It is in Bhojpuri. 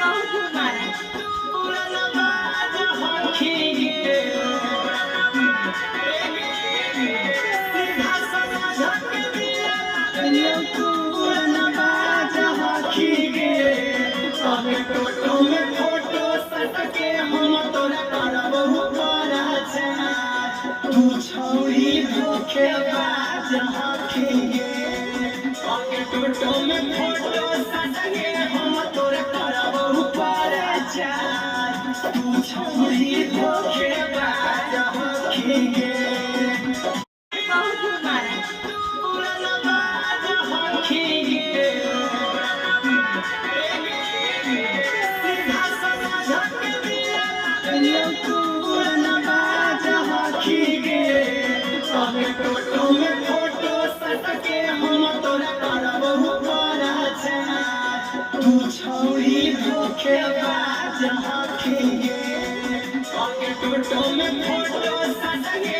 बहुत मारा तू छौरी धोखेबाज हखिए टोटो में फोटो सटके हम तोर करब ऊपर जा तू छौरी धोखेबाज हखिए बहुत मारा टोटो में फोटो सटके हम तोर करब ऊपर जा तू छौरी धोखेबाज हखिए टोटो में फोटो सटके